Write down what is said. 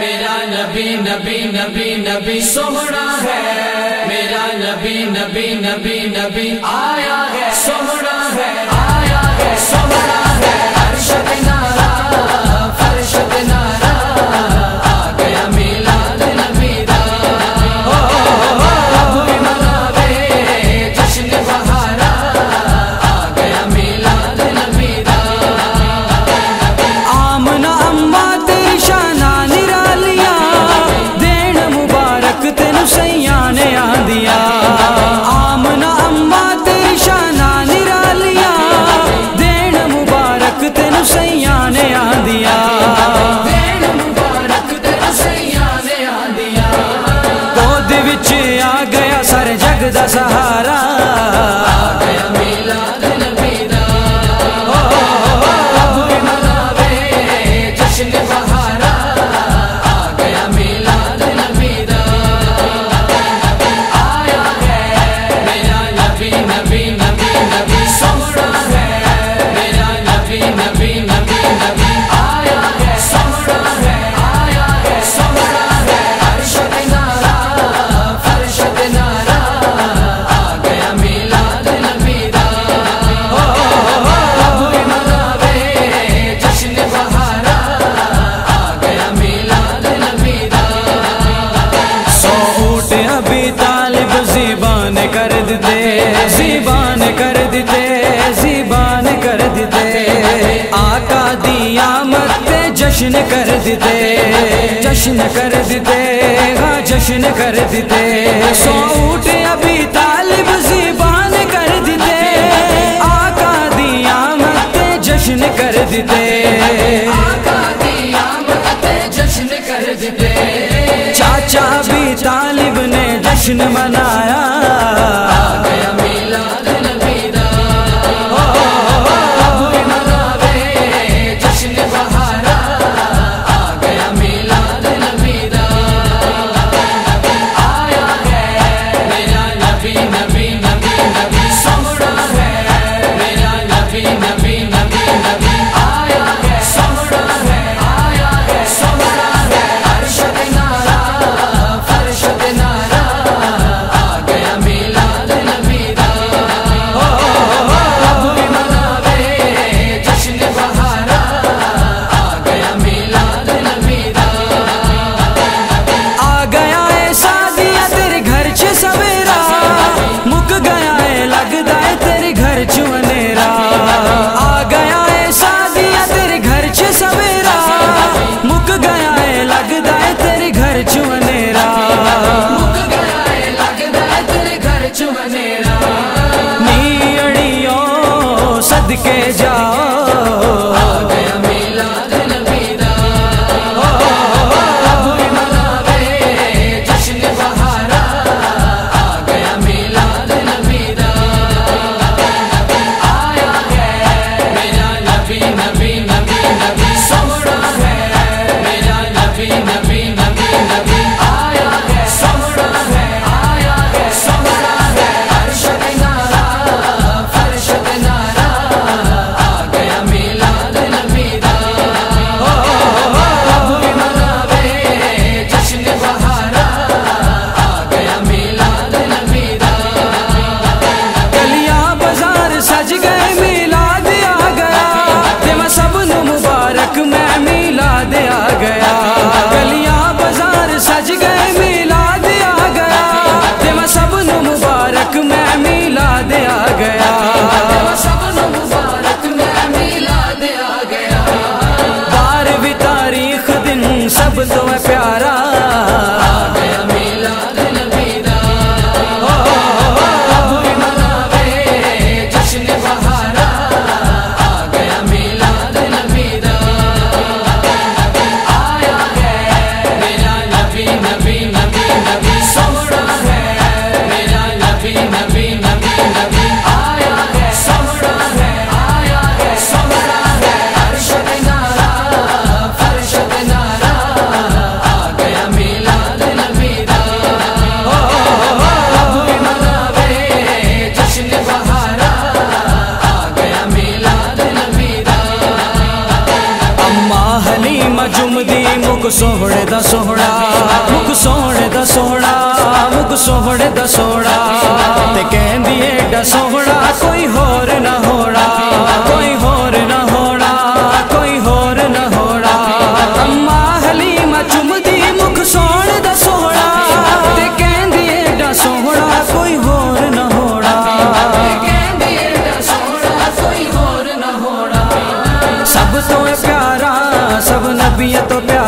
میرا نبی نبی نبی نبی سوہنا ہے، میرا نبی نبی نبی نبی آیا ہے، سوہنا ہے، آیا ہے، سوہنا ہے، ارشد نارا فرشد نارا آ گیا میلاد نبی دا، اب بھی مناوے جشن بہارا آ گیا میلاد نبی دا۔ آمنہ اماں تیری شانہ نرالیاں، دین مبارک تینوں سیاں نے آندیا، آمنہ اماں تیری شانہ نرالیاں، دین مبارک تینوں سیاں نے آندیا، دین مبارک تینوں سیاں نے آندیا، گود وچ آ گیا سر جگ دا سہارا، آ گیا میلاد نبی دا، اب بھی مناوے جشن بہارا آ گیا میلاد نبی دا، آیا ہے میرا نبی نبی نبی نبی سوہنا ہے، میرا نبی نبی نبی نبی آیا ہے، سوہنا ہے، آیا ہے، سوہنا ہے، ارشد نارا فرشد نارا آ گیا میلاد نبی دا، اب بھی مناوے جشن بہارا آ گیا میلاد نبی دا۔ سو اونٹ ابھی طالب زیبان کر دیتے، زیبان کر دیتے، زیبان کر دیتے، آقا دی آمد تے جشن کر دیتے، جشن کر دیتے، ہاں جشن کر دیتے، سو اونٹ ابھی طالب زیبان کر دیتے، آقا دی آمد تے جشن کر دیتے، آقا دی آمد تے جشن کر دیتے، چاچا بھی طالب نے جشن منایا، آ گیا میلاد نبی دا، اب بھی مناوے جشن بہارا آ گیا میلاد نبی دا، آیا ہے میرا نبی نبی نبی نبی سوہنا ہے، میرا نبی نبی نبی نبی آیا ہے، سوہنا ہے، آیا ہے، سوہنا ہے، ارشد نارا فرشد نارا آ گیا میلاد نبی دا، اب بھی مناوے جشن بہارا آ گیا میلاد نبی دا، آ گیا ہے سادیا تیرے گھر چ سویرا، مک گیا ہے لگدا ہے تیرے گھر چ اندھیرا، آ گیا ہے سادیا تیرے گھر چ سویرا، مک گیا ہے لگدا ہے تیرے گھر چ اندھیرا، مک گیا ہے لگدا ہے تیرے گھر چ اندھیرا، نیڑیوں صدقے جاؤ، آ گیا میلاد نبی دا، اب بھی مناوے جشن بہارا آ گیا میلاد نبی دا، آیا ہے میرا نبی نبی نبی نبی سوہنا ہے، میرا نبی نبی نبی نبی آیا ہے، سوہنا ہے، آیا ہے، سوہنا ہے، ارشد نارا فرشد نارا آ گیا میلاد نبی دا، اب بھی مناوے جشن بہارا آ گیا میلاد نبی دا، گلیاں بازار سج گئے میلاد آ گیا، تے میں سب نو مبارک میں میلاد آ گیا، گلیاں بازار سج گئے میلاد آ گیا، تے میں سب نو مبارک میں میلاد آ گیا، سب نو مبارک میں میلاد آ گیا، 12ویں تاریخ دن سب تو ہے پیارا، آ گیا میلاد نبی دا، اب بھی مناوے جشن بہارا آ گیا میلاد نبی دا، آیا ہے میرا نبی نبی نبی نبی سوہنا ہے، میرا نبی نبی نبی نبی آیا ہے، سوہنا ہے، آیا ہے، سوہنا ہے، ارشد نارا فرشد نارا آ جمدی مک سوہڑے دا سوہڑا مک سوہڑے دا سوہڑا مک سوہڑے دا سوہڑا تے کہندی ایڈا سوہڑا کوئی ہور نہ ہوڑا کوئی ہور نہ ہوڑا کوئی ہور نہ ہوڑا اما حلیمہ چمدی مک سوہڑے دا سوہڑا تے کہندی ایڈا سوہڑا کوئی ہور نہ ہوڑا کہندی ایڈا سوہڑا کوئی ہور نہ ہوڑا سب تو پیارا سب نبی تو پیارا